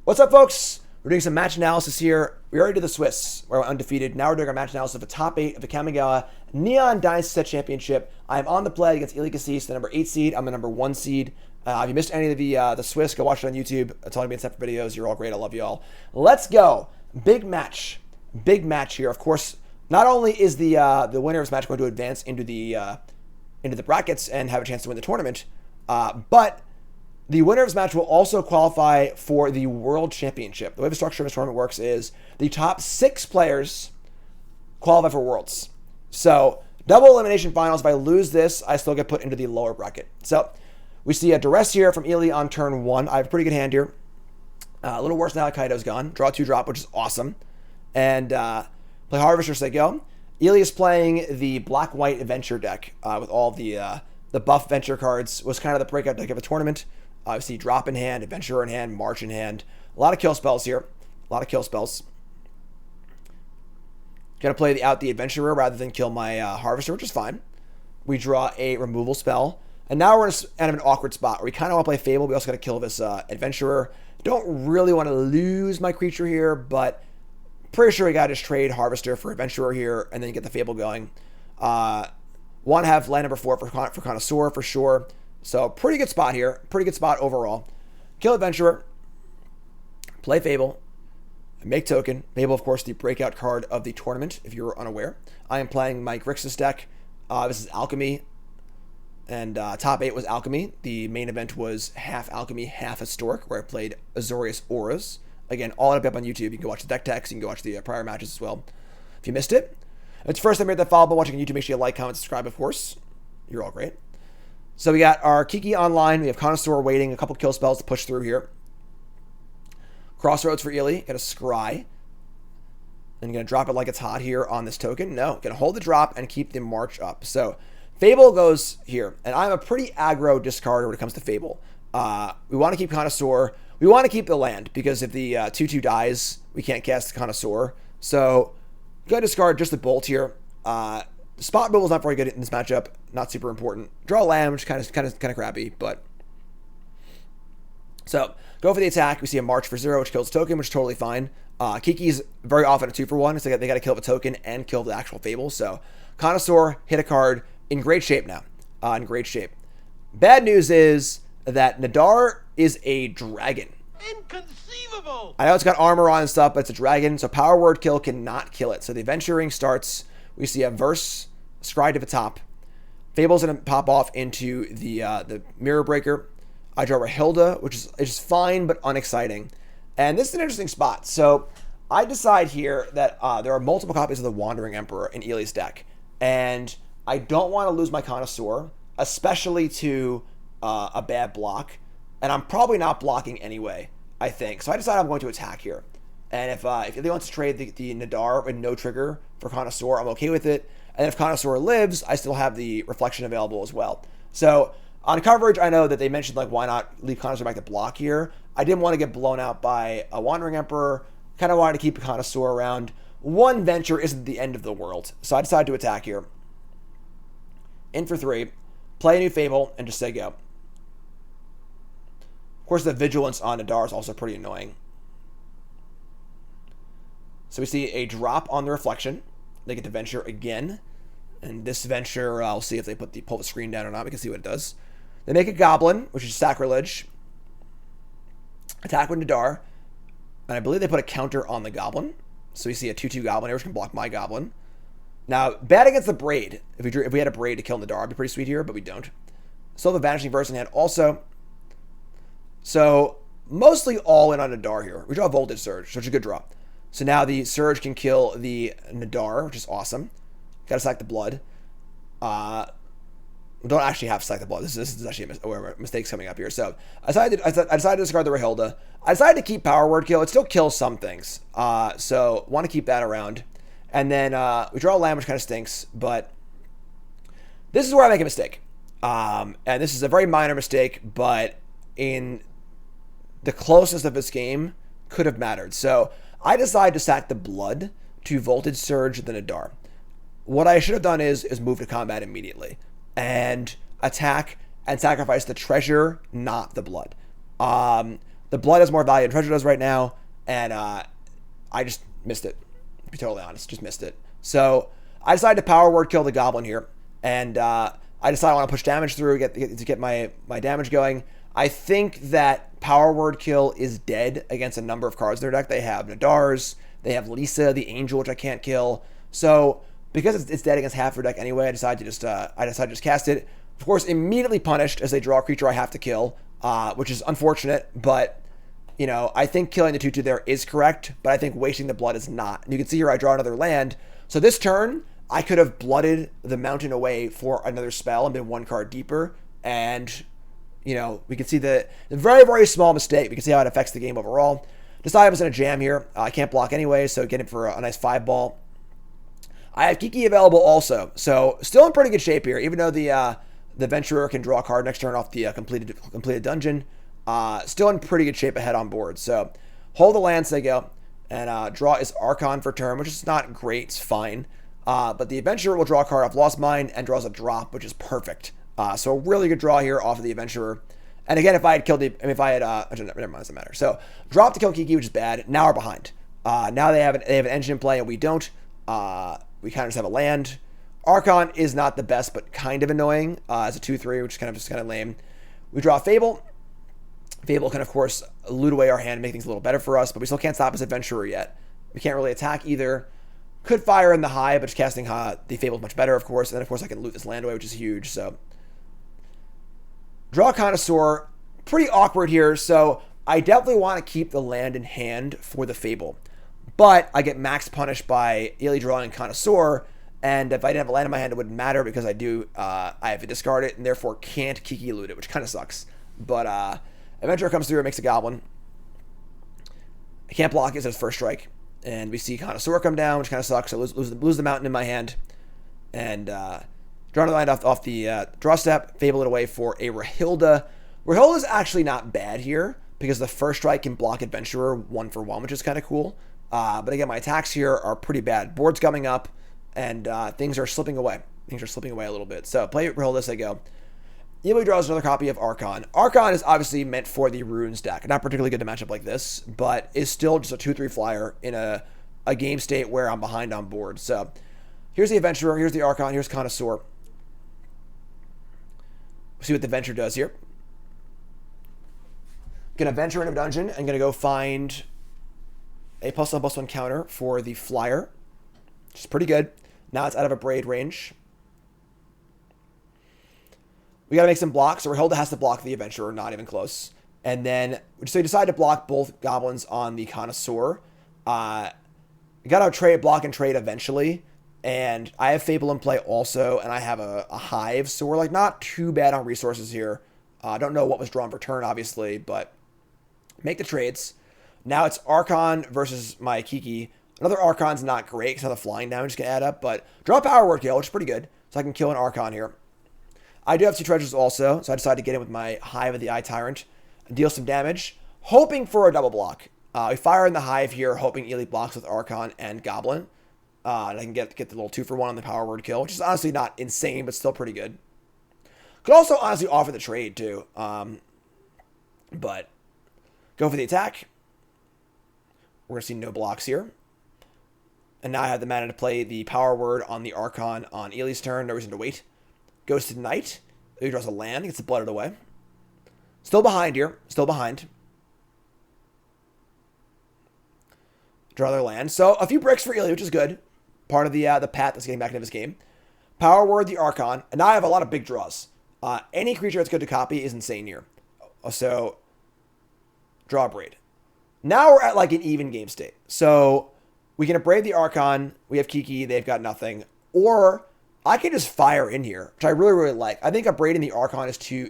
What's up, folks? We're doing some match analysis here. We already did the Swiss, where we're undefeated. Now we're doing our match analysis of the top 8 of the Kamigawa Neon Dynasty Set Championship. I'm on the play against Ili Cassis, the number 8 seed. I'm the number 1 seed. If you missed any of the Swiss, go watch it on YouTube. It's only been separate videos. You're all great. I love you all. Let's go. Big match. Big match here. Of course, not only is the winner of this match going to advance into the brackets and have a chance to win the tournament, but the winner of this match will also qualify for the World Championship. The way the structure of this tournament works is the top 6 players qualify for Worlds. So, double elimination finals. If I lose this, I still get put into the lower bracket. So, we see a duress here from Ili on turn 1. I have a pretty good hand here. A little worse now that Kaido's gone. Draw 2 drop, which is awesome. And play Harvester, say go. Ili is playing the black-white adventure deck with all the buff venture cards. Was kind of the breakout deck of a tournament. Obviously, drop in hand, adventurer in hand, march in hand. A lot of kill spells here. A lot of kill spells. Gonna play the adventurer rather than kill my harvester, which is fine. We draw a removal spell. And now we're in kind of an awkward spot where we kind of want to play Fable. We also got to kill this adventurer. Don't really want to lose my creature here, but pretty sure we got to just trade harvester for adventurer here and then get the Fable going. Want to have land number 4 for connoisseur for sure. So pretty good spot here. Pretty good spot overall. Kill adventurer. Play Fable. Make token. Fable, of course, the breakout card of the tournament, if you're unaware. I am playing my Grixis deck. This is Alchemy. And top 8 was Alchemy. The main event was half Alchemy, half Historic, where I played Azorius Auras. Again, all up on YouTube. You can go watch the deck text. You can go watch the prior matches as well. If you missed it. If it's first time you're at that follow button watching on YouTube, make sure you like, comment, subscribe, of course. You're all great. So we got our Kiki online. We have Connoisseur waiting. A couple kill spells to push through here. Crossroads for Ili. Got a Scry. And going to drop it like it's hot here on this token. No, going to hold the drop and keep the march up. So Fable goes here. And I'm a pretty aggro discarder when it comes to Fable. We want to keep Connoisseur. We want to keep the land because if the 2-2 dies, we can't cast Connoisseur. So go discard just the Bolt here. Spot removal is not very good in this matchup. Not super important. Draw a land, which is kind of crappy, but so go for the attack. We see a march for 0, which kills the token, which is totally fine. Kiki's very often a 2-for-1, so they got to kill the token and kill the actual Fable. So Connoisseur hit a card in great shape now. In great shape. Bad news is that Nadar is a dragon. Inconceivable! I know it's got armor on and stuff, but it's a dragon, so power word kill cannot kill it. So the adventuring starts. We see a verse, Scry to the top. Fable's going to pop off into the Mirror Breaker. I draw a Hilda, which is fine but unexciting. And this is an interesting spot. So I decide here that there are multiple copies of the Wandering Emperor in Ili's deck. And I don't want to lose my Connoisseur, especially to a bad block. And I'm probably not blocking anyway, I think. So I decide I'm going to attack here. And if Ili wants to trade the Nadar with no trigger for Connoisseur, I'm okay with it. And if Connoisseur lives, I still have the Reflection available as well. So on coverage, I know that they mentioned, like, why not leave Connoisseur back to block here. I didn't want to get blown out by a Wandering Emperor. Kind of wanted to keep a Connoisseur around. One venture isn't the end of the world. So I decided to attack here. In for 3. Play a new Fable and just say go. Of course, the Vigilance on Nadar is also pretty annoying. So we see a drop on the Reflection. They get to venture again. And this venture, I'll see if they pull the screen down or not. We can see what it does. They make a Goblin, which is Sacrilege. Attack with Nadar. And I believe they put a counter on the Goblin. So we see a 2-2 Goblin here, which can block my Goblin. Now, bad against the Braid. If we had a Braid to kill Nadar, it'd be pretty sweet here, but we don't. Still have a Vanishing Verse in hand also. So, mostly all in on Nadar here. We draw a Voltage Surge, so it's a good draw. So now the Surge can kill the Nadar, which is awesome. Gotta sack the blood. We don't actually have to sack the blood. This is actually a mistake's coming up here. So I decided to discard the Rahilda. I decided to keep Power Word Kill. It still kills some things. So want to keep that around. And then we draw a land, which kind of stinks. But this is where I make a mistake. And this is a very minor mistake, but in the closest of this game could have mattered. So I decided to sack the blood to Voltage Surge the Nadar. What I should have done is move to combat immediately and attack and sacrifice the treasure, not the blood. The blood has more value than treasure does right now, and I just missed it. To be totally honest, just missed it. So I decided to power word kill the goblin here, and I decided I want to push damage through to get my damage going. I think that power word kill is dead against a number of cards in their deck. They have Nadars, they have Lisa, the Angel, which I can't kill. So because it's dead against half their deck anyway, I decided to just cast it. Of course, immediately punished as they draw a creature I have to kill, which is unfortunate, but I think killing the 2/2 there is correct, but I think wasting the blood is not. And you can see here I draw another land. So this turn, I could have blooded the mountain away for another spell and been one card deeper. And, we can see the very, very small mistake. We can see how it affects the game overall. Decided I was in a jam here. I can't block anyway, so get it for a nice 5-ball. I have Kiki available also. So still in pretty good shape here, even though the Venturer can draw a card next turn off the completed dungeon. Still in pretty good shape ahead on board. So hold the lands they go. And draw is Archon for turn, which is not great. It's fine. But the Adventurer will draw a card off Lost Mine and draws a drop, which is perfect. So a really good draw here off of the Adventurer. And again, if I had killed never mind, it doesn't matter. So drop to kill Kiki, which is bad. Now we're behind. Now they have an engine in play and we don't. We kind of just have a land. Archon is not the best, but kind of annoying as a 2/3, which is kind of lame. We draw Fable. Fable can, of course, loot away our hand and make things a little better for us, but we still can't stop his Adventurer yet. We can't really attack either. Could fire in the Hive, but just casting the Fable is much better, of course. And then, of course, I can loot this land away, which is huge. So, draw Connoisseur. Pretty awkward here. So, I definitely want to keep the land in hand for the Fable. But I get max punished by Ely drawing Connoisseur. And if I didn't have a land in my hand, it wouldn't matter because I have to discard it and therefore can't Kiki loot it, which kind of sucks. But, Adventurer comes through and makes a goblin. I can't block it, so it's first strike. And we see Connoisseur come down, which kind of sucks. So lose the mountain in my hand. And draw another land off the draw step, Fable it away for a Rahilda. Rahilda's actually not bad here because the first strike can block Adventurer 1-for-1, which is kind of cool. But again, my attacks here are pretty bad. Board's coming up, and things are slipping away. Things are slipping away a little bit. So play Rahilda as they go. Ely draws another copy of Archon. Archon is obviously meant for the Runes deck. Not particularly good to match up like this, but is still just a 2/3 flyer in a game state where I'm behind on board. So here's the Adventurer, here's the Archon, here's Connoisseur. See what the Venture does here. Gonna venture into a dungeon and gonna go find a +1/+1 counter for the flyer, which is pretty good. Now it's out of a braid range. We got to make some blocks. So Rahilda has to block the Adventurer, not even close. And then, so we decide to block both goblins on the Connoisseur. We got to block and trade eventually. And I have Fable in play also, and I have a Hive. So we're like not too bad on resources here. I don't know what was drawn for turn, obviously, but make the trades. Now it's Archon versus my Kiki. Another Archon's not great because now the flying damage can add up, but draw Power Word Kill, which is pretty good. So I can kill an Archon here. I do have 2 treasures also, so I decided to get in with my Hive of the Eye Tyrant and deal some damage, hoping for a double block. We fire in the Hive here, hoping Ely blocks with Archon and Goblin. And I can get the little 2-for-1 on the Power Word Kill, which is honestly not insane, but still pretty good. Could also honestly offer the trade too, but go for the attack. We're going to see no blocks here. And now I have the mana to play the Power Word on the Archon on Ely's turn. No reason to wait. Goes to Knight. He draws a land. Gets it blooded away. Still behind here. Still behind. Draw their land. So a few bricks for Ely, which is good. Part of the path that's getting back into this game. Power Word, the Archon. And now I have a lot of big draws. Any creature that's good to copy is insane here. So, draw a Braid. Now we're at like an even game state. So, we can Abrade the Archon. We have Kiki. They've got nothing. Or I can just fire in here, which I really, really like. I think Abrading the Archon is too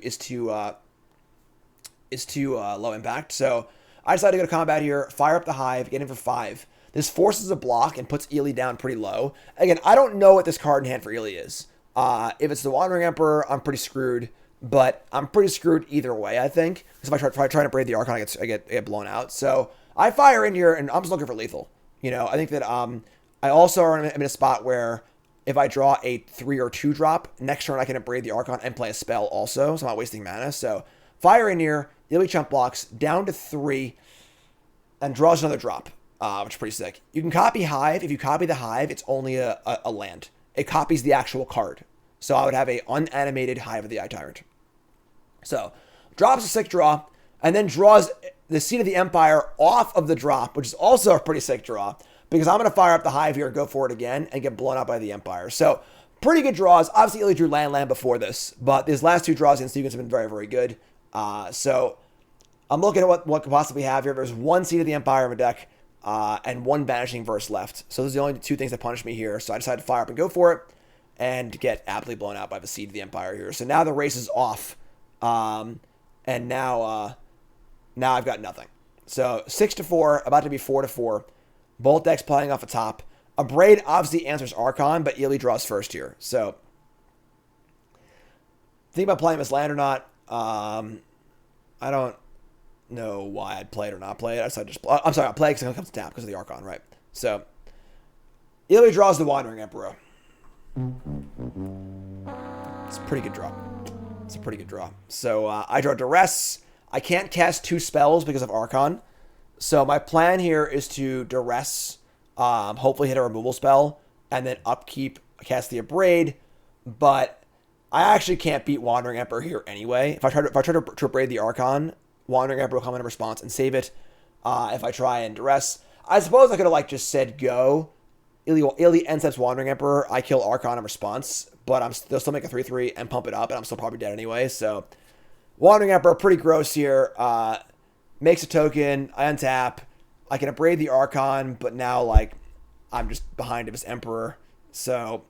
low impact. So I decided to go to combat here, fire up the Hive, get in for 5. This forces a block and puts Ely down pretty low. Again, I don't know what this card in hand for Ely is. If it's the Wandering Emperor, I'm pretty screwed. But I'm pretty screwed either way, I think. Because if I try to Braid the Archon, I get blown out. So I fire in here, and I'm just looking for lethal. I think that I also am in a spot where if I draw a 3 or 2 drop, next turn I can Abrade the Archon and play a spell also, so I'm not wasting mana. So fire in here, Illy chump blocks down to 3 and draws another drop, which is pretty sick. You can copy Hive. If you copy the Hive, it's only a land. It copies the actual card. So I would have a unanimated Hive of the Eye Tyrant. So drops a sick draw and then draws the Seed of the Empire off of the drop, which is also a pretty sick draw because I'm going to fire up the Hive here and go for it again and get blown out by the Empire. So pretty good draws. Obviously, Illy drew land before this, but these last 2 draws in sequence have been very, very good. So I'm looking at what could possibly have here. There's 1 Seed of the Empire in my deck and 1 Vanishing Verse left. So those are the only 2 things that punish me here. So I decided to fire up and go for it and get aptly blown out by the Seed of the Empire here. So now the race is off. And now I've got nothing. So 6-4, about to be 4-4. Both decks playing off the top. A Braid obviously answers Archon, but Illy draws first here. So think about playing this land or not. I don't know why I'd play it or not play it. I'm sorry, I'll play it because it comes to tap because of the Archon, right? So Illy draws the Wandering Emperor. It's a pretty good draw. So I draw Duress. I can't cast 2 spells because of Archon. So my plan here is to Duress, hopefully hit a removal spell, and then upkeep, cast the Abrade. But I actually can't beat Wandering Emperor here anyway. If I try to Abrade the Archon, Wandering Emperor will come in response and save it. If I try and Duress, I suppose I could have just said go. Illy ends Wandering Emperor. I kill Archon in response, but they'll still make a 3/3 and pump it up, and I'm still probably dead anyway. So Wandering Emperor, pretty gross here. Makes a token. I untap. I can Abrade the Archon, but now I'm just behind his Emperor. So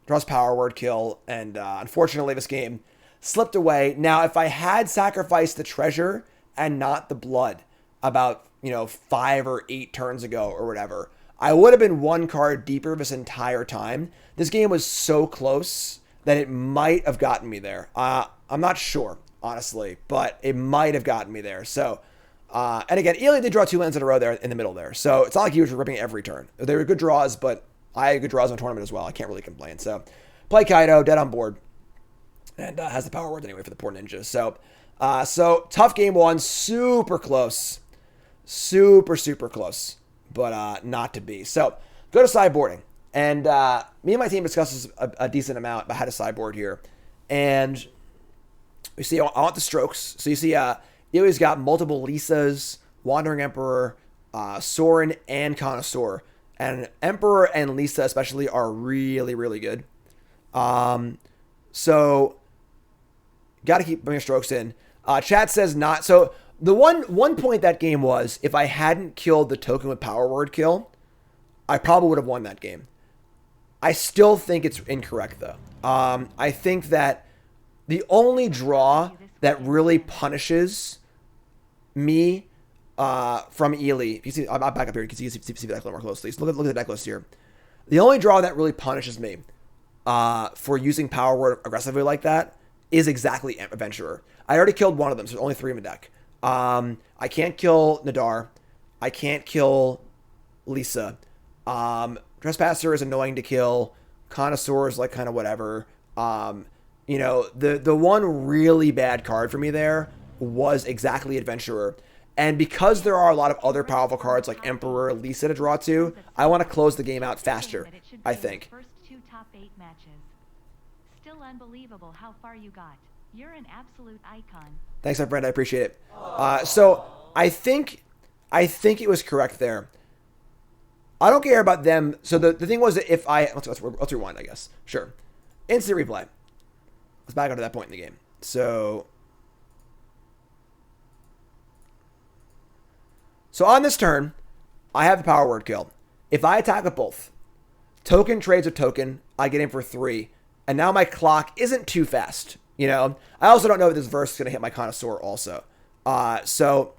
draws Power Word Kill, and unfortunately this game slipped away. Now, if I had sacrificed the treasure and not the blood about 5 or 8 turns ago or whatever, I would have been 1 card deeper this entire time. This game was so close that it might have gotten me there. I'm not sure, honestly, but it might have gotten me there. So, and again, Illy did draw 2 lands in a row there in the middle there. So it's not like he was ripping every turn. They were good draws, but I had good draws in the tournament as well. I can't really complain. So play Kaido, dead on board, and has the power words anyway for the poor ninja. So, tough game 1, super close, super close, but not to be. So go to sideboarding, and me and my team discusses a decent amount about how to sideboard here, and we see I want the strokes. So you see, Illy's got multiple Lisas, Wandering Emperor, Sorin, and Connoisseur. And Emperor and Lisa especially are really, really good. So got to keep bringing strokes in. Chat says not. So the one point that game was, if I hadn't killed the token with Power Word Kill, I probably would have won that game. I still think it's incorrect though. I think that the only draw that really punishes me from Illy, if you see, I'm back up here, you can see the deck a little more closely. So look at the deck list here. The only draw that really punishes me for using Power Word aggressively like that is exactly Adventurer. I already killed one of them, so there's only 3 in the deck. I can't kill Nadar. I can't kill Lisa. Trespasser is annoying to kill. Connoisseur is kind of whatever. The one really bad card for me there was exactly Adventurer. And because there are a lot of other powerful cards like Emperor, Lisa to draw to, I want to close the game out faster, I think. First 2 top 8 matches. Still unbelievable how far you got. You're an absolute icon. Thanks, my friend. I appreciate it. So I think it was correct there. I don't care about them. So the thing was that if I... Let's rewind, I guess. Sure. Instant replay. Let's back up to that point in the game. So on this turn, I have the Power Word Kill. If I attack with both, token trades with token, I get in for 3. And now my clock isn't too fast. I also don't know if this verse is going to hit my Connoisseur also. So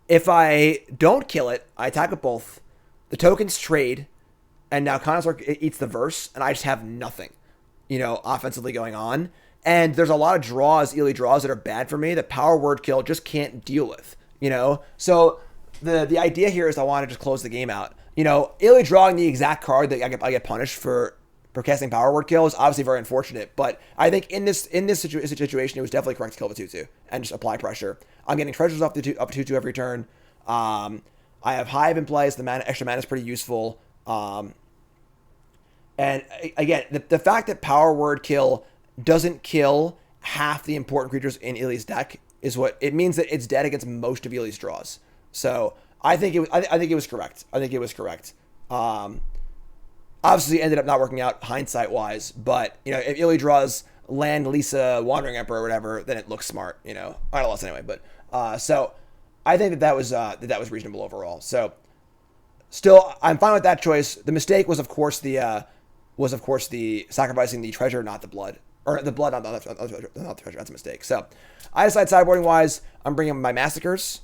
if I don't kill it, I attack with both. The tokens trade. And now Connoisseur eats the verse. And I just have nothing, offensively going on. And there's a lot of draws, Illy draws that are bad for me that Power Word Kill just can't deal with. So the idea here is I want to just close the game out. Illy drawing the exact card that I get punished for for casting Power Word Kill is obviously very unfortunate. But I think in this situation, it was definitely correct to kill the 2/2 and just apply pressure. I'm getting treasures off the up 2/2 every turn. I have Hive in play, so the extra mana is pretty useful. And again, the fact that Power Word Kill doesn't kill half the important creatures in Ili's deck is what it means, that it's dead against most of Ili's draws. So I think it was correct. I think it was correct. Obviously ended up not working out hindsight wise, but if Ili draws land Lisa, Wandering Emperor, or whatever, then it looks smart. I don't know anyway, but so I think that was reasonable overall. So still, I'm fine with that choice. The mistake was of course the sacrificing the treasure, not the blood. Or the blood, not the treasure. That's a mistake. So I decide sideboarding wise, I'm bringing my Massacres.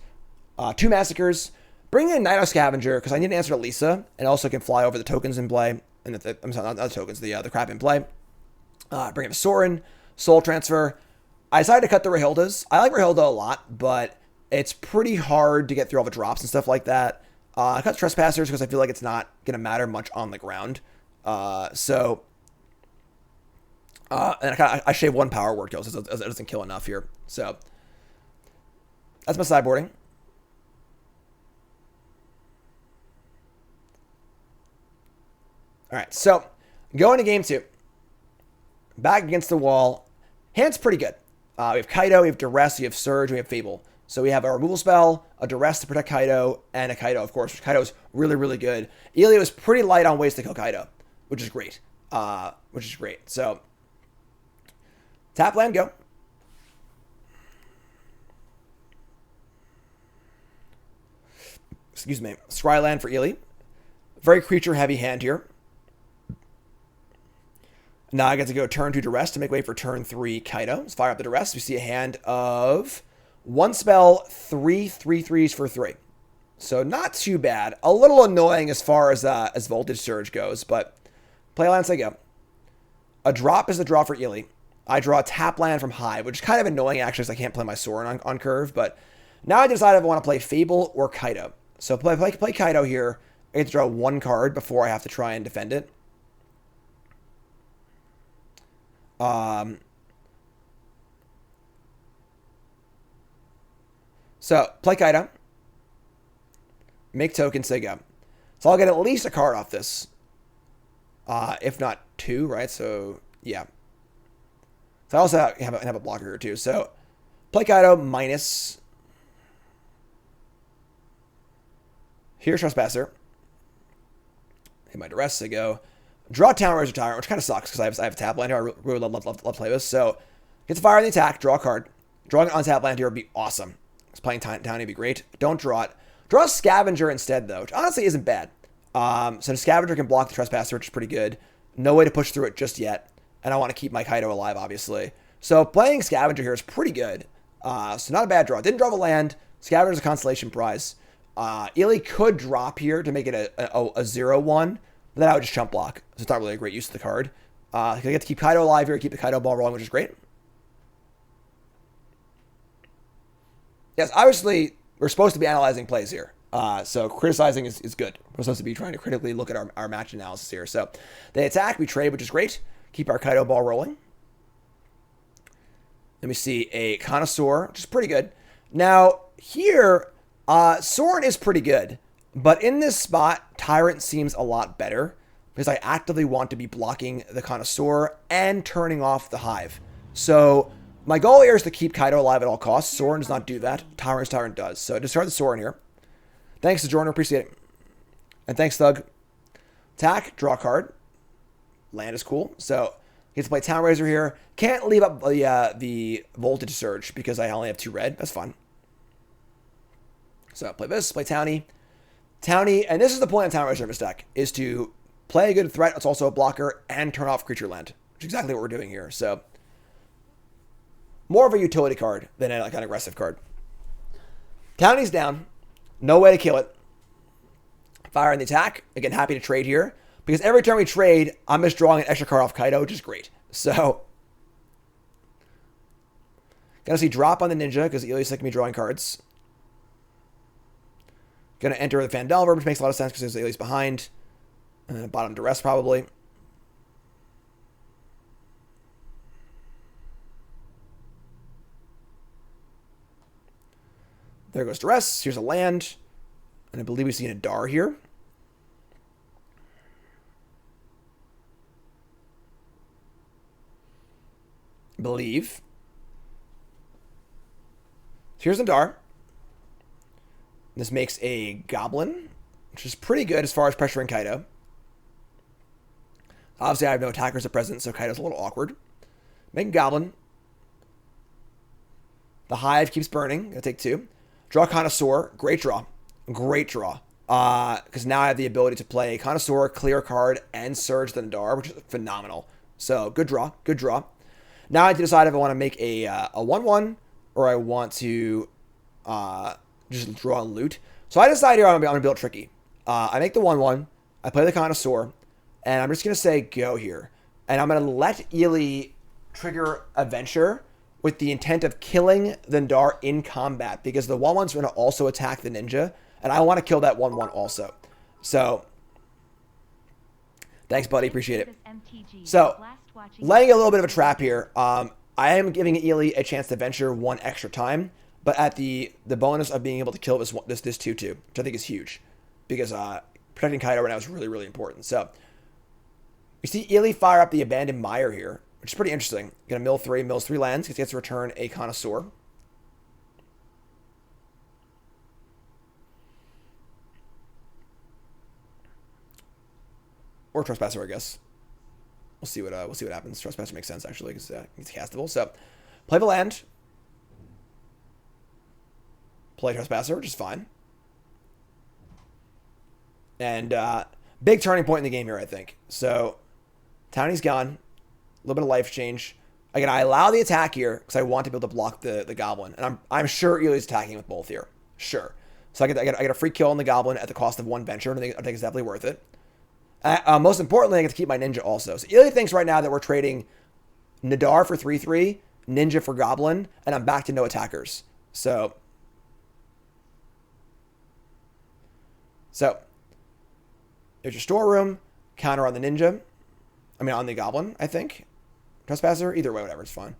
2 Massacres. Bring in Night Scavenger, because I need an answer to Lisa, and also can fly over the tokens in play. And I'm sorry, not the tokens, the crap in play. Bring in Sorin, Soul Transfer. I decided to cut the Rahildas. I like Rahilda a lot, but it's pretty hard to get through all the drops and stuff like that. I cut Trespassers because I feel like it's not going to matter much on the ground. And I shave 1 Power Word Kill, so it doesn't kill enough here. So that's my sideboarding. All right, so going to game 2. Back against the wall. Hand's pretty good. We have Kaido, we have Duress, we have Surge, we have Fable. So we have a removal spell, a Duress to protect Kaido, and a Kaido, of course. Kaido is really, really good. Ili was pretty light on ways to kill Kaido, which is great. So tap land, go. Excuse me. Scry land for Ili. Very creature heavy hand here. Now I get to go turn 2 Duress to make way for turn 3 Kaido. Let's fire up the Duress. We see a hand of 1 spell, 3 3/3s for 3. So not too bad. A little annoying as far as Voltage Surge goes, but play lands I go. A drop is the draw for Ili. I draw a tap land from Hive, which is kind of annoying actually, because I can't play my Sorin on curve. But now I decide if I want to play Fable or Kaido. So play Kaido here. I get to draw 1 card before I have to try and defend it. So play Kaido. Make tokens, say go. So I'll get at least a card off this. If not 2, right? So yeah. So I also have a blocker here too. So play Kaido minus. Here's Trespasser. Hit my Duress, say go. Draw Town Razor Tyrant, which kind of sucks because I have a tap land here. I really love to play this. So get to fire on the attack, draw a card. Drawing on tap land here would be awesome. Because playing Town would be great. Don't draw it. Draw a Scavenger instead, though, which honestly isn't bad. So the Scavenger can block the Trespasser, which is pretty good. No way to push through it just yet. And I want to keep my Kaido alive, obviously. So playing Scavenger here is pretty good. So not a bad draw. Didn't draw the land. Scavenger's a consolation prize. Ili could drop here to make it a 0/1. But then I would just chump block. So it's not really a great use of the card. I get to keep Kaido alive here, keep the Kaido ball rolling, which is great. Yes, obviously, we're supposed to be analyzing plays here. So criticizing is good. We're supposed to be trying to critically look at our match analysis here. So they attack, we trade, which is great. Keep our Kaido ball rolling. Then we see a Connoisseur, which is pretty good. Now, here, Sorin is pretty good. But in this spot, Tyrant seems a lot better because I actively want to be blocking the Connoisseur and turning off the Hive. So my goal here is to keep Kaido alive at all costs. Sorin does not do that. Tyrant does. So discard the Sorin here. Thanks to Jordan, appreciate it. And thanks, Thug. Attack, draw a card. Land is cool. So get to play Town Razor here. Can't leave up the Voltage Surge because I only have 2 red. That's fun. So play this, play Townie. Townie, and this is the point of Town Razor in this deck, is to play a good threat that's also a blocker and turn off creature land, which is exactly what we're doing here. So more of a utility card than like an aggressive card. Townie's down. No way to kill it. Fire in the attack. Again, happy to trade here. Because every time we trade, I'm just drawing an extra card off Kaido, which is great. So gonna see drop on the Ninja, because Ili's like me drawing cards. Gonna enter the Phandelver, which makes a lot of sense because Ili's behind. Bottom Duress, probably. There goes Duress. Here's a land. And I believe we see an Adar here. I believe. Here's Adar. This makes a Goblin, which is pretty good as far as pressuring Kaido. Obviously, I have no attackers at present, so Kaido's a little awkward. Make a Goblin. The Hive keeps burning. Gonna take 2. Draw Connoisseur. Great draw. Great draw. Because now I have the ability to play Connoisseur, clear a card, and Surge the Nadar, which is phenomenal. So, good draw. Good draw. Now I have to decide if I want to make a 1-1 or I want to just draw and loot. So I decide here I'm going to build tricky. I make the 1-1. I play the Connoisseur. And I'm just going to say go here. And I'm going to let Ely trigger a Venture with the intent of killing the Ndar in combat. Because the 1-1's going to also attack the Ninja. And I want to kill that 1-1 also. So, thanks, buddy. Appreciate it. So, laying a little bit of a trap here. I am giving Ely a chance to Venture 1 extra time. But at the bonus of being able to kill this 2-2. Which I think is huge. Because protecting Kaido right now is really, really important. So, we see Ely fire up the Abandoned Mire here, which is pretty interesting. Gonna mills 3 lands, because he gets to return a Connoisseur. Or Trespasser, I guess. We'll see what happens. Trespasser makes sense actually, because it's castable. So, play the land. Play Trespasser, which is fine. And big turning point in the game here, I think. So, Townie's gone. A little bit of life change. Again, I allow the attack here because I want to be able to block the Goblin. And I'm sure Ely's attacking with both here. Sure. So I get a free kill on the Goblin at the cost of 1 Venture. And I think it's definitely worth it. Most importantly, I get to keep my Ninja also. So Ely thinks right now that we're trading Nadar for 3-3, Ninja for Goblin, and I'm back to no attackers. So there's your storeroom, counter on the Ninja. I mean, on the Goblin, I think. Trespasser, either way, whatever, it's fine.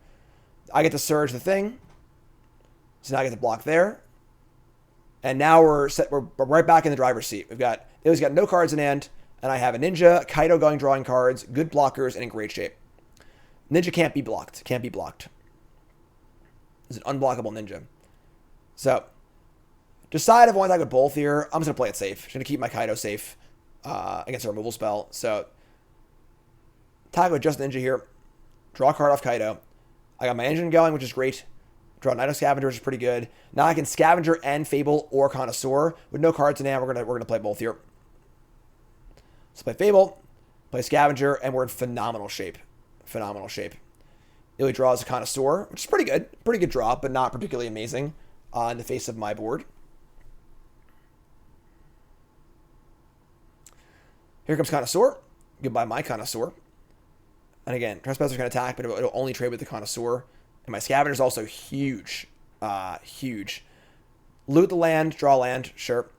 I get to Surge the thing. So now I get to block there. And now we're right back in the driver's seat. Ely's got no cards in hand, and I have a Ninja, Kaido drawing cards, good blockers, and in great shape. Ninja can't be blocked. Can't be blocked. It's an unblockable Ninja. So, decide if I want to attack with both here. I'm just going to play it safe. Just going to keep my Kaido safe against a removal spell. So, attack with just Ninja here. Draw a card off Kaido. I got my engine going, which is great. Draw Night of Scavenger, which is pretty good. Now I can Scavenger and Fable or Connoisseur. With no cards in hand, we're gonna play both here. Let's play Fable, play Scavenger, and we're in phenomenal shape. Phenomenal shape. Ely draws a Connoisseur, which is pretty good. Pretty good draw, but not particularly amazing in the face of my board. Here comes Connoisseur. Goodbye, my Connoisseur. And again, Trespasser's going to attack, but it'll only trade with the Connoisseur. And my Scavenger's also huge. Huge. Loot the land, draw land, sure.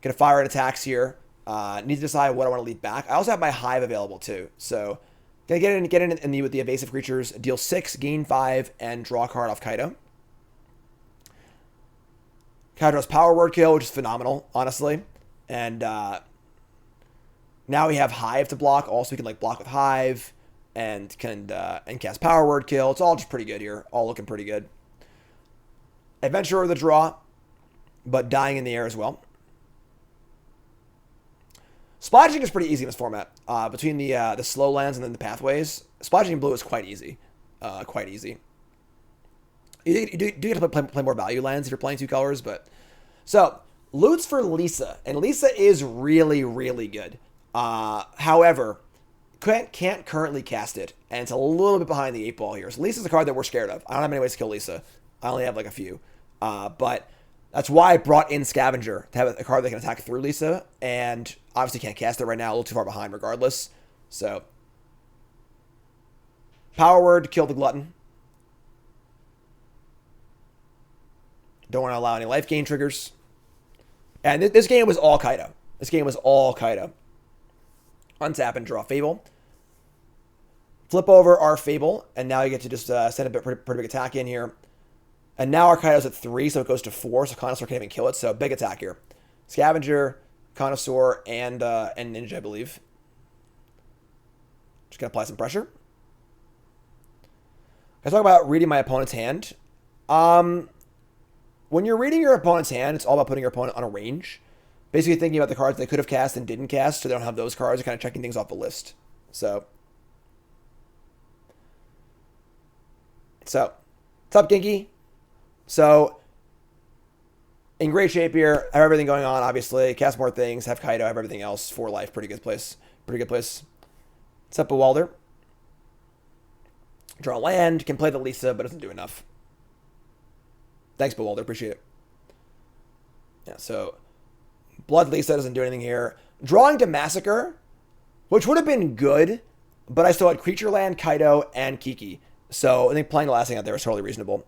Get a fire at attacks here. Need to decide what I want to leave back. I also have my Hive available too. So, gonna get in with the evasive creatures. Deal 6, gain 5, and draw a card off Kaido. Kaido draws Power Word Kill, which is phenomenal, honestly. And now we have Hive to block. Also, we can block with Hive. And cast Power Word Kill. It's all just pretty good here. All looking pretty good. Adventurer the draw, but dying in the air as well. Splashing is pretty easy in this format. Between the slow lands and then the pathways, splashing in blue is quite easy. Quite easy. You do get to play more value lands if you're playing 2 colors, but so loots for Lisa, and Lisa is really, really good. However, can't currently cast it, and it's a little bit behind the 8 ball here. So Lisa's a card that we're scared of. I don't have many ways to kill Lisa. I only have a few. But that's why I brought in Scavenger, to have a card that can attack through Lisa, and obviously can't cast it right now, a little too far behind regardless. So, Power Word to kill the Glutton. Don't want to allow any life gain triggers. And this game was all Kaido. Untap and draw Fable. Flip over our Fable, and now you get to just send a pretty big attack in here. And now our Kaido's at 3, so it goes to 4, so Connoisseur can't even kill it. So big attack here. Scavenger, Connoisseur, and Ninja, I believe. Just gonna apply some pressure. I talk about reading my opponent's hand. When you're reading your opponent's hand, it's all about putting your opponent on a range. Basically thinking about the cards they could have cast and didn't cast, so they don't have those cards. You're kind of checking things off the list. So, what's up, Genki? So, in great shape here. Have everything going on, obviously. Cast more things. Have Kaido. Have everything else. 4 life. Pretty good place. Pretty good place. What's up, Bewalder? Draw land. Can play the Lisa, but doesn't do enough. Thanks, Bewalder. Appreciate it. Yeah, so Blood Lisa doesn't do anything here. Drawing to Massacre, which would have been good, but I still had Creature Land, Kaido, and Kiki. So I think playing the last thing out there is totally reasonable.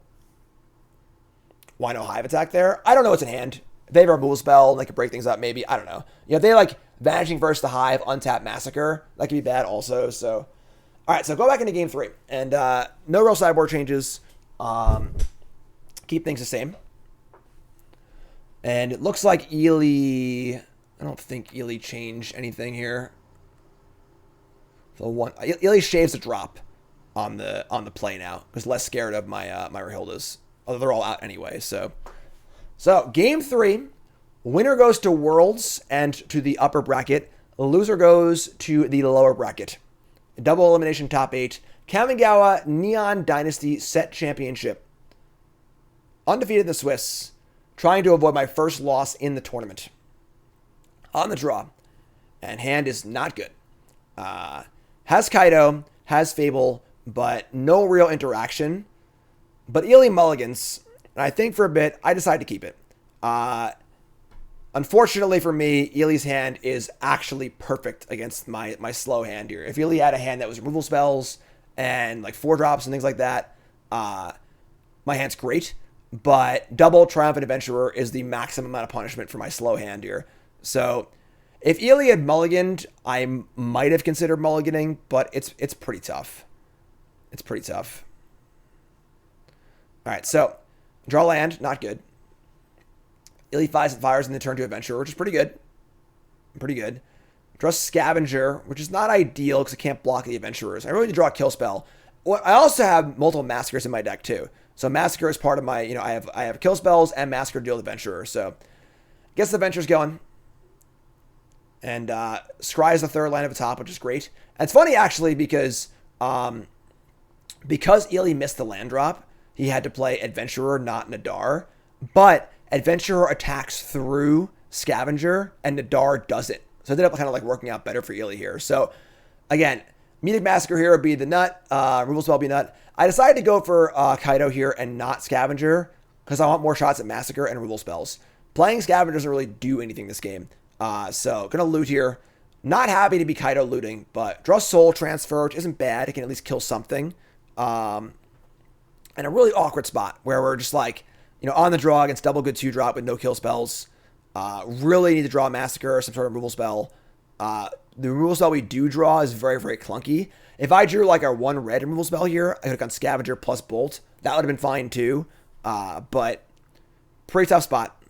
Why no Hive Attack there? I don't know what's in hand. If they have a removal spell, they could break things up, maybe. I don't know. You know, if they like Vanishing versus the Hive, untap Massacre, that could be bad also. So, all right, so go back into game 3. And no real sideboard changes. Keep things the same. And it looks like Ely... I don't think Ely changed anything here. Ely shaves a drop on the play now. Because less scared of my my Rahildas. Although they're all out anyway. So game 3. Winner goes to Worlds and to the upper bracket. Loser goes to the lower bracket. Double elimination top 8. Kamigawa Neon Dynasty Set Championship. Undefeated in the Swiss. Trying to avoid my first loss in the tournament. On the draw. And hand is not good. Has Kaido. Has Fable. But no real interaction. But Ely mulligans. And I think for a bit, I decided to keep it. Unfortunately for me, Ely's hand is actually perfect against my slow hand here. If Ely had a hand that was removal spells and like 4-drops and things like that, my hand's great. But double Triumphant Adventurer is the maximum amount of punishment for my slow hand here. So if Ely had mulliganed, I might have considered mulliganing, but it's pretty tough. It's pretty tough. All right, so draw land, not good. Ely fires in the turn to Adventurer, which is pretty good. Pretty good. Draw Scavenger, which is not ideal because I can't block the Adventurers. I really need to draw a kill spell. Well, I also have multiple Massacres in my deck too. So Massacre is part of my, I have kill spells and Massacre to deal with Adventurer. So gets the Adventurers going. And Scry is the third line of the top, which is great. And it's funny actually because Ely missed the land drop, he had to play Adventurer, not Nadar. But Adventurer attacks through Scavenger, and Nadar doesn't. So it ended up kind of like working out better for Ely here. So again, Meaning Massacre here would be the nut. Removal spell would be nut. I decided to go for Kaido here and not Scavenger because I want more shots at Massacre and removal spells. Playing Scavenger doesn't really do anything this game. So gonna loot here. Not happy to be Kaido looting, but draw Soul Transfer, which isn't bad. It can at least kill something. And a really awkward spot where we're just like, on the draw against double good 2-drop with no kill spells. Really need to draw a Massacre or some sort of removal spell. The removal spell we do draw is very, very clunky. If I drew like our 1 red removal spell here, I could have gone Scavenger plus Bolt. That would have been fine too. But pretty tough spot.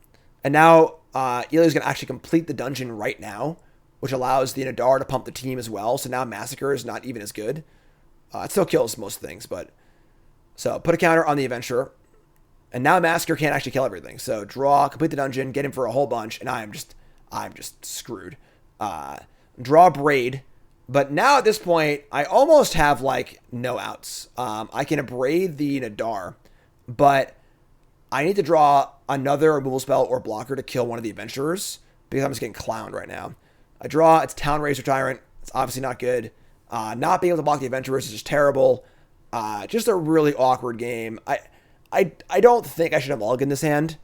And now Ely's going to actually complete the dungeon right now, which allows the Nadar to pump the team as well. So now Massacre is not even as good. It still kills most things, but... So put a counter on the Adventurer. And now Massacre can't actually kill everything. So draw, complete the dungeon, get him for a whole bunch, and I'm just screwed. Draw Braid. But now at this point, I almost have like no outs. I can Abrade the Nadar, but I need to draw another removal spell or blocker to kill one of the Adventurers because I'm just getting clowned right now. I draw, it's Town Razor Tyrant. It's obviously not good. Not being able to block the Adventurers is just terrible. Just a really awkward game. I don't think I should have mulliganed this hand.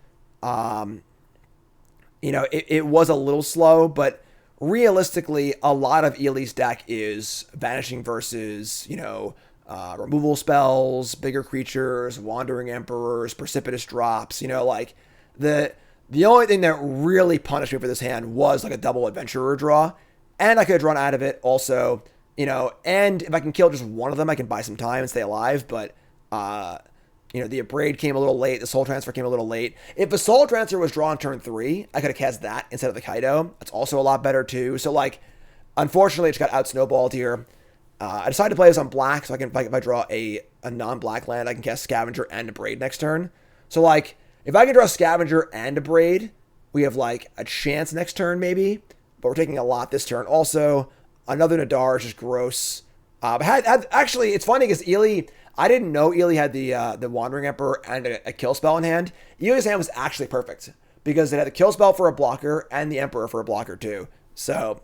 It was a little slow, but realistically, a lot of Ely's deck is Vanishing versus, removal spells, bigger creatures, Wandering Emperors, Precipitous Drops. The only thing that really punished me for this hand was like a double Adventurer draw, and I could have drawn out of it also. And if I can kill just one of them, I can buy some time and stay alive. But, You know, the Abrade came a little late. The Soul Transfer came a little late. If the Soul Transfer was drawn turn 3, I could have cast that instead of the Kaido. That's also a lot better too. So, like, unfortunately, it just got out snowballed here. I decided to play this on black, so I can, if I draw a non-black land, I can cast Scavenger and Abrade next turn. So, like, if I can draw Scavenger and Abrade, we have, like, a chance next turn, maybe. But we're taking a lot this turn. Also, another Nadar is just gross. Actually, it's funny because Ely, I didn't know Ely had the Wandering Emperor and a kill spell in hand. Ely's hand was actually perfect because it had the kill spell for a blocker and the Emperor for a blocker too. So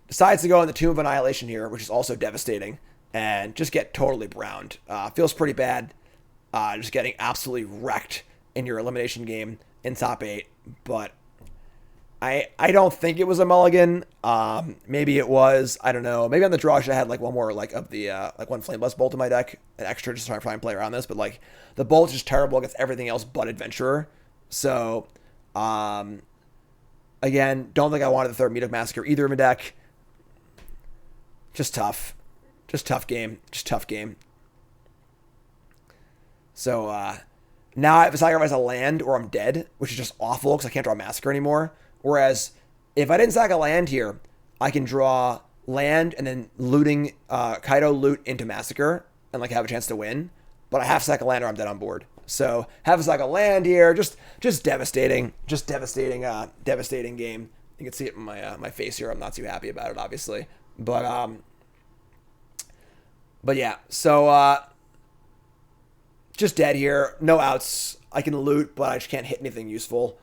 decides to go on the Tomb of Annihilation here, which is also devastating, and just get totally browned. Feels pretty bad. Just getting absolutely wrecked in your elimination game in top 8, but I don't think it was a mulligan. Maybe it was. I don't know. Maybe on the draw I should have had like one more like of the like one Flame Blast Bolt in my deck, an extra, just trying to try and play around this. But like the Bolt's just terrible against everything else but Adventurer. So again, don't think I wanted the third Meat of Massacre either in my deck. Just tough. Just tough game. Just tough game. So now I have to sacrifice a land or I'm dead, which is just awful because I can't draw Massacre anymore. Whereas if I didn't sack a land here, I can draw land and then looting Kaido loot into Massacre and like have a chance to win. But I have to sack a land or I'm dead on board. So have to sack a land here, just devastating, devastating game. You can see it in my face here. I'm not too happy about it, obviously, but yeah. So just dead here, no outs. I can loot, but I just can't hit anything useful.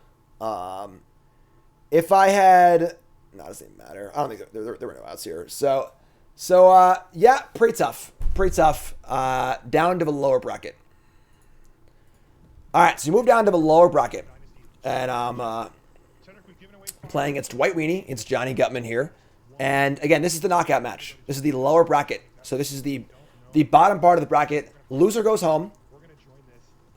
If I had, no, it doesn't matter. I don't think there were no outs here. So yeah, pretty tough. Down to the lower bracket. All right, so you move down to the lower bracket, and I'm playing against White Weenie. It's Johnny Gutman here, and again, this is the knockout match. This is the lower bracket. So this is the bottom part of the bracket. Loser goes home.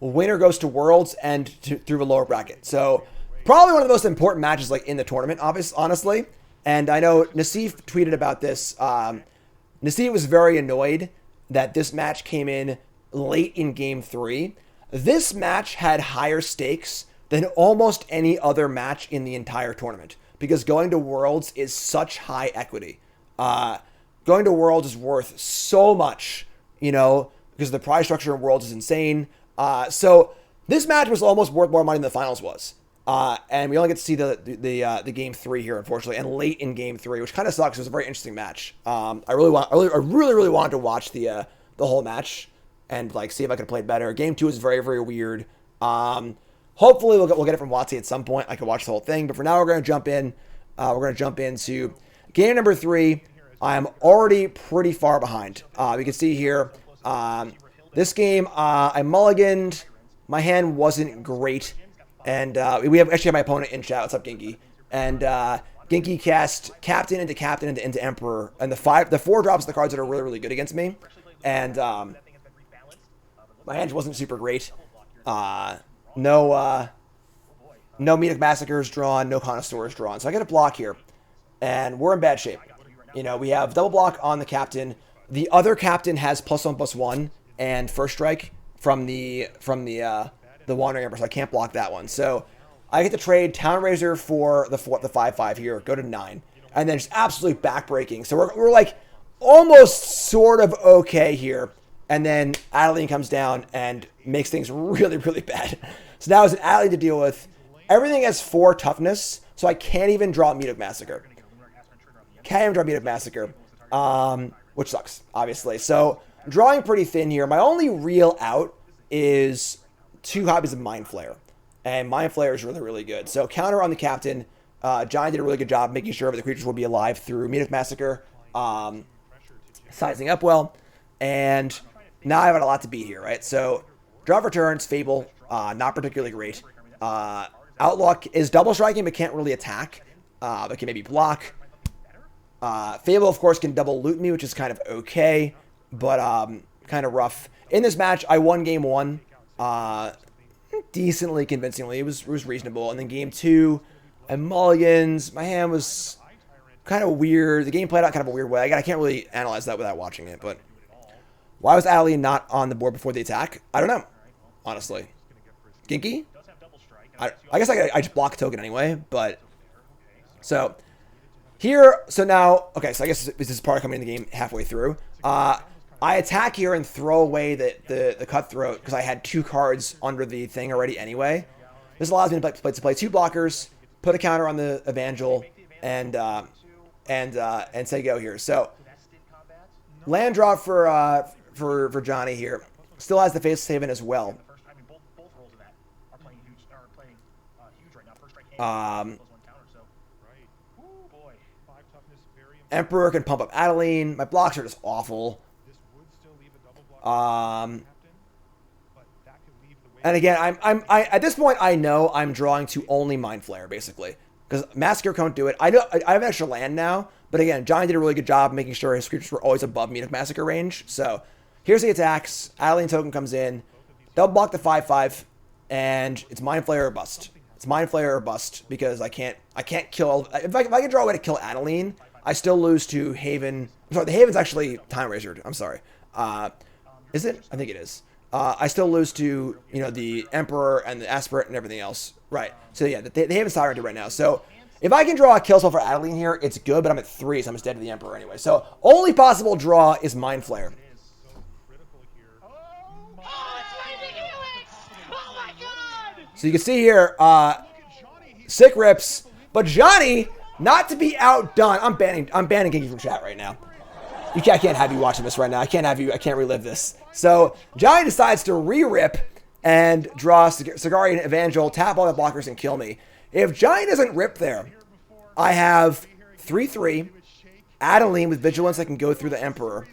Winner goes to Worlds and through the lower bracket. So probably one of the most important matches like in the tournament, honestly. And I know Nassif tweeted about this. Nassif was very annoyed that this match came in late in Game 3. This match had higher stakes than almost any other match in the entire tournament because going to Worlds is such high equity. Going to Worlds is worth so much, you know, because the prize structure in Worlds is insane. So this match was almost worth more money than the finals was. And we only get to see the Game 3 here, unfortunately, and late in Game 3, which kind of sucks. It was a very interesting match. I really wanted to watch the whole match and like see if I could have played better. Game 2 is very, very weird. Hopefully we'll get it from Watsy at some point. I can watch the whole thing, but for now we're going to jump in. We're going to jump into game number 3. I am already pretty far behind. You can see here, this game I mulliganed. My hand wasn't great. And we actually have my opponent in chat. What's up, Ginky? And Ginky cast Captain into Emperor, and the 4 drops the cards that are really, really good against me. And my hand wasn't super great. No Meat of Massacres drawn, no Connoisseurs drawn. So I get a block here, and we're in bad shape. You know, we have double block on the Captain. The other Captain has +1/+1 and first strike from the Wandering Emperor, so I can't block that one. So I get to trade Town Razor for the 5/5 here, go to 9, and then just absolutely backbreaking. So we're like almost sort of okay here, and then Adeline comes down and makes things really, really bad. So now it's an Adeline to deal with. Everything has 4 toughness, so I can't even draw Meat of Massacre. Can't even draw Meat of Massacre, which sucks, obviously. So drawing pretty thin here. My only real out is 2 copies of Mind Flayer. And Mind Flayer is really, really good. So counter on the Captain. Johnny did a really good job making sure the creatures will be alive through Meat of Massacre. Sizing up well. And now I've got a lot to beat here, right? So draw for turns, Fable, not particularly great. Outlaw is double striking but can't really attack. But can maybe block. Fable, of course, can double loot me, which is kind of okay. But kind of rough. In this match, I won game 1. Decently, convincingly. It was reasonable. And then game 2, I mulligans. My hand was kind of weird. The game played out kind of a weird way. I can't really analyze that without watching it, but Why was Adeline not on the board before the attack? I don't know, honestly. Ginky? I guess I just block a token anyway, but... So, here, so now... Okay, so I guess this is part of coming in the game halfway through. I attack here and throw away the Cutthroat because I had 2 cards under the thing already anyway. This allows me to play 2 blockers, put a counter on the Evangel, and say go here. So, land draw for Johnny here. Still has the Face Haven as well. Emperor can pump up Adeline. My blocks are just awful. And again, I at this point I know I'm drawing to only Mind Flayer basically because Massacre can't do it. I know I have an extra land now, but again, Johnny did a really good job making sure his creatures were always above me in Massacre range. So here's the attacks. Adeline token comes in, double block the 5/5, and it's Mind Flayer or bust. It's Mind Flayer or bust because I can't kill. If I can draw a way to kill Adeline, I still lose to Haven. I'm sorry, the Haven's actually Time Razored. I'm sorry. Is it? I think it is. I still lose to, the Emperor and the Aspirate and everything else. Right. So yeah, the Haven's Tyrant right now. So if I can draw a kill spell for Adeline here, it's good, but I'm at 3, so I'm just dead to the Emperor anyway. So only possible draw is Mind Flayer. So you can see here, sick rips, but Johnny, not to be outdone. I'm banning Ginky from chat right now. I can't have you watching this right now. I can't relive this. So Johnny decides to re-rip and draw Sagari and Evangel, tap all the blockers, and kill me. If Johnny doesn't rip there, I have 3/3, Adeline with Vigilance that can go through the Emperor,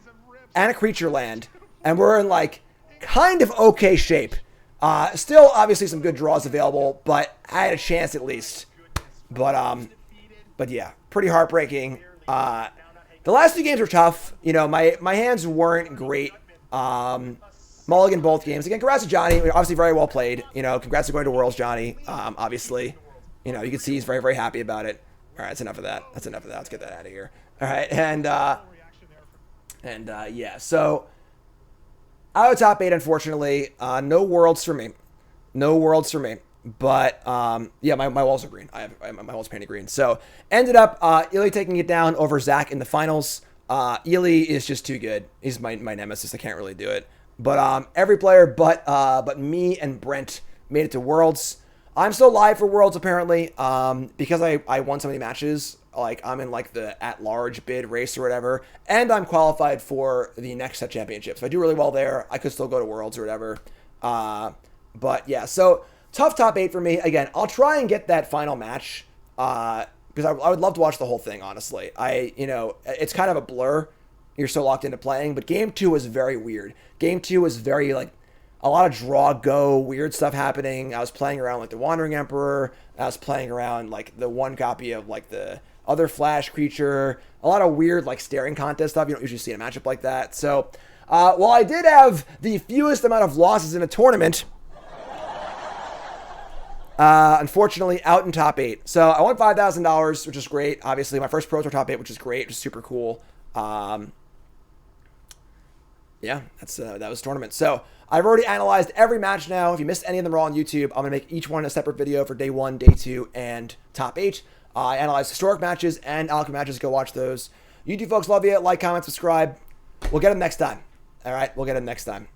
and a creature land, and we're in like kind of okay shape. Still, obviously, some good draws available, but I had a chance at least. But yeah, pretty heartbreaking. The last 2 games were tough. My hands weren't great. Mulligan both games. Again, congrats to Johnny. Obviously, very well played. Congrats to going to Worlds, Johnny. Obviously, you can see he's very, very happy about it. All right, that's enough of that. Let's get that out of here. All right, and yeah, so out of top 8, unfortunately. No Worlds for me. But yeah, my walls are green. My walls painted green. So ended up Ely taking it down over Zach in the finals. Ely is just too good. He's my nemesis. I can't really do it. But every player but me and Brent made it to Worlds. I'm still live for Worlds apparently. Because I won so many matches. Like I'm in like the at-large bid race or whatever, and I'm qualified for the next set championship. So if I do really well there, I could still go to Worlds or whatever. But yeah, so. Tough top 8 for me. Again, I'll try and get that final match because I would love to watch the whole thing, honestly. It's kind of a blur. You're so locked into playing, but game 2 was very weird. Game 2 was very, like, a lot of draw, go, weird stuff happening. I was playing around, like, the Wandering Emperor. I was playing around, like, the one copy of, like, the other Flash creature. A lot of weird, like, staring contest stuff. You don't usually see in a matchup like that. So, while I did have the fewest amount of losses in a tournament... unfortunately, out in top 8. So I won $5,000, which is great. Obviously, my first Pro Tour top 8, which is great, which is super cool. Yeah, that was the tournament. So I've already analyzed every match now. If you missed any of them are all on YouTube, I'm gonna make each one a separate video for day 1, day 2, and top 8. I analyzed historic matches and alchemy matches. Go watch those. YouTube folks, love you. Like, comment, subscribe. We'll get them next time. All right, we'll get them next time.